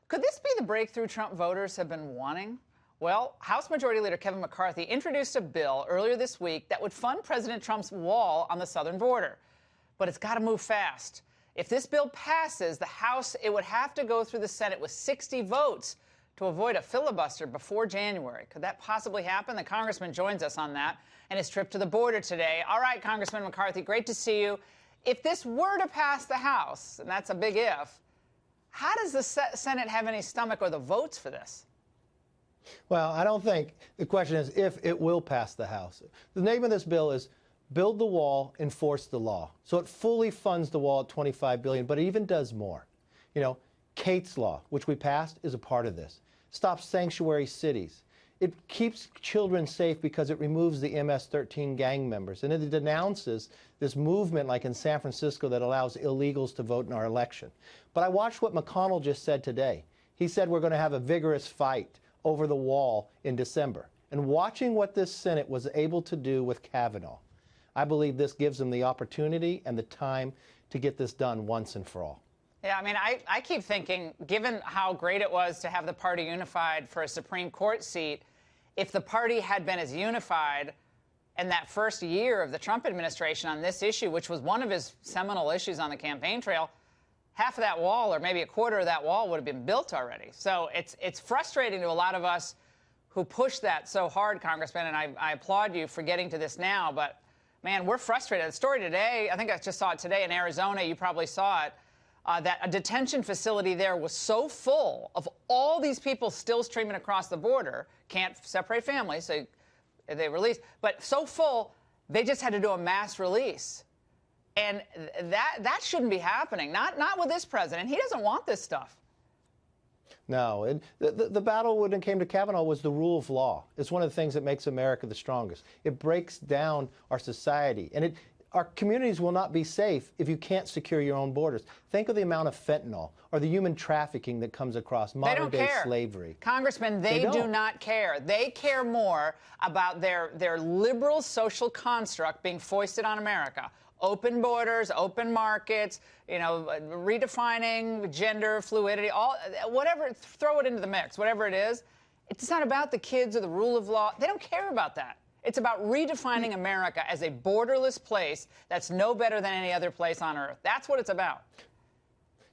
Could this be the breakthrough Trump voters have been wanting? Well, House Majority Leader Kevin McCarthy introduced a bill earlier this week that would fund President Trump's wall on the southern border. But it's got to move fast. If this bill passes, the House, it would have to go through the Senate with 60 votes to avoid a filibuster before January. Could that possibly happen? The congressman joins us on that and his trip to the border today. All right, Congressman McCarthy, great to see you. If this were to pass the House, and that's a big if, how does the Senate have any stomach or the votes for this? Well, I don't think the question is if it will pass the House. The name of this bill is Build the Wall, Enforce the Law. So it fully funds the wall at $25 billion, but it even does more. You know, Kate's Law, which we passed, is a part of this. Stops sanctuary cities. It keeps children safe because it removes the MS-13 gang members. And it denounces this movement like in San Francisco that allows illegals to vote in our election. But I watched what McConnell just said today. He said we're going to have a vigorous fight over the wall in December. And watching what this Senate was able to do with Kavanaugh, I believe this gives them the opportunity and the time to get this done once and for all. Yeah, I mean, I keep thinking, given how great it was to have the party unified for a Supreme Court seat, if the party had been as unified in that first year of the Trump administration on this issue, which was one of his seminal issues on the campaign trail, half of that wall or maybe a quarter of that wall would have been built already. So it's frustrating to a lot of us who push that so hard, Congressman, and I applaud you for getting to this now. But, man, we're frustrated. The story today, I think I just saw it today in Arizona. You probably saw it. That a detention facility there was so full of all these people still streaming across the border, can't separate families, so they released, but so full, they just had to do a mass release. And that shouldn't be happening, not with this president. He doesn't want this stuff. No, and the battle when it came to Kavanaugh was the rule of law. It's one of the things that makes America the strongest. It breaks down our society, and our communities will not be safe if you can't secure your own borders. Think of the amount of fentanyl or the human trafficking that comes across modern-day slavery. Congressman, they do not care. They care more about their liberal social construct being foisted on America. Open borders, open markets, you know, redefining gender fluidity, whatever, throw it into the mix, whatever it is. It's not about the kids or the rule of law. They don't care about that. It's about redefining America as a borderless place that's no better than any other place on earth. That's what it's about.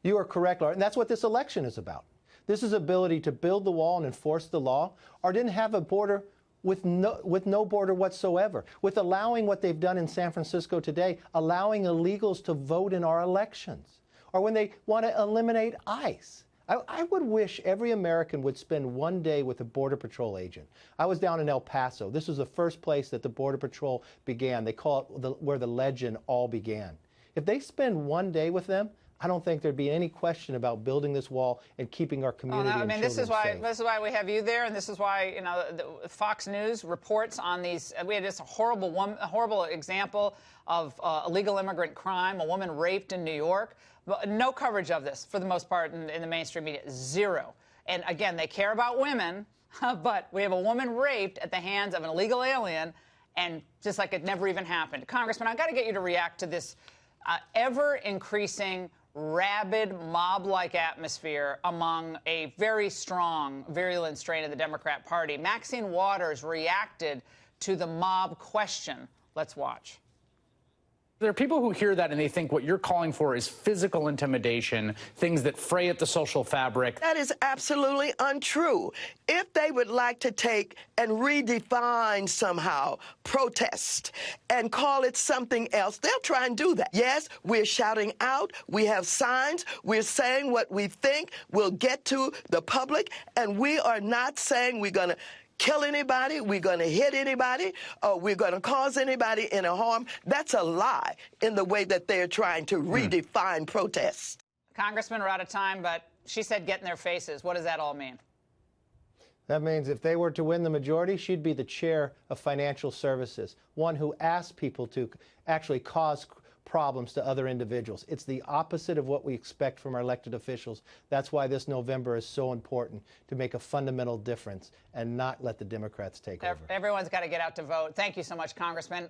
You are correct, Laura, and that's what this election is about. This is ability to build the wall and enforce the law, or didn't have a border with no border whatsoever, with allowing what they've done in San Francisco today, allowing illegals to vote in our elections, or when they want to eliminate ICE. I would wish every American would spend one day with a Border Patrol agent. I was down in El Paso. This was the first place that the Border Patrol began. They call it where the legend all began. If they spend one day with them, I don't think there'd be any question about building this wall and keeping our community and children safe. This is why we have you there, and this is why, you know, Fox News reports on these. We had just a horrible example of illegal immigrant crime, a woman raped in New York. No coverage of this, for the most part, in the mainstream media. Zero. And, again, they care about women, but we have a woman raped at the hands of an illegal alien, and just like it never even happened. Congressman, I've got to get you to react to this ever-increasing, rabid, mob-like atmosphere among a very strong, virulent strain of the Democrat Party. Maxine Waters reacted to the mob question. Let's watch. There are people who hear that and they think what you're calling for is physical intimidation, things that fray at the social fabric. That is absolutely untrue. If they would like to take and redefine somehow protest and call it something else, they'll try and do that. Yes, we're shouting out. We have signs. We're saying what we think will get to the public, and we are not saying we're going to kill anybody, we're going to hit anybody, or we're going to cause anybody any harm. That's a lie in the way that they're trying to redefine protests. Congressman, we're out of time, but she said get in their faces. What does that all mean? That means if they were to win the majority, she'd be the chair of financial services, one who asks people to actually cause problems to other individuals. It's the opposite of what we expect from our elected officials. That's why this November is so important, to make a fundamental difference and not let the Democrats take over. Everyone's got to get out to vote. Thank you so much, Congressman.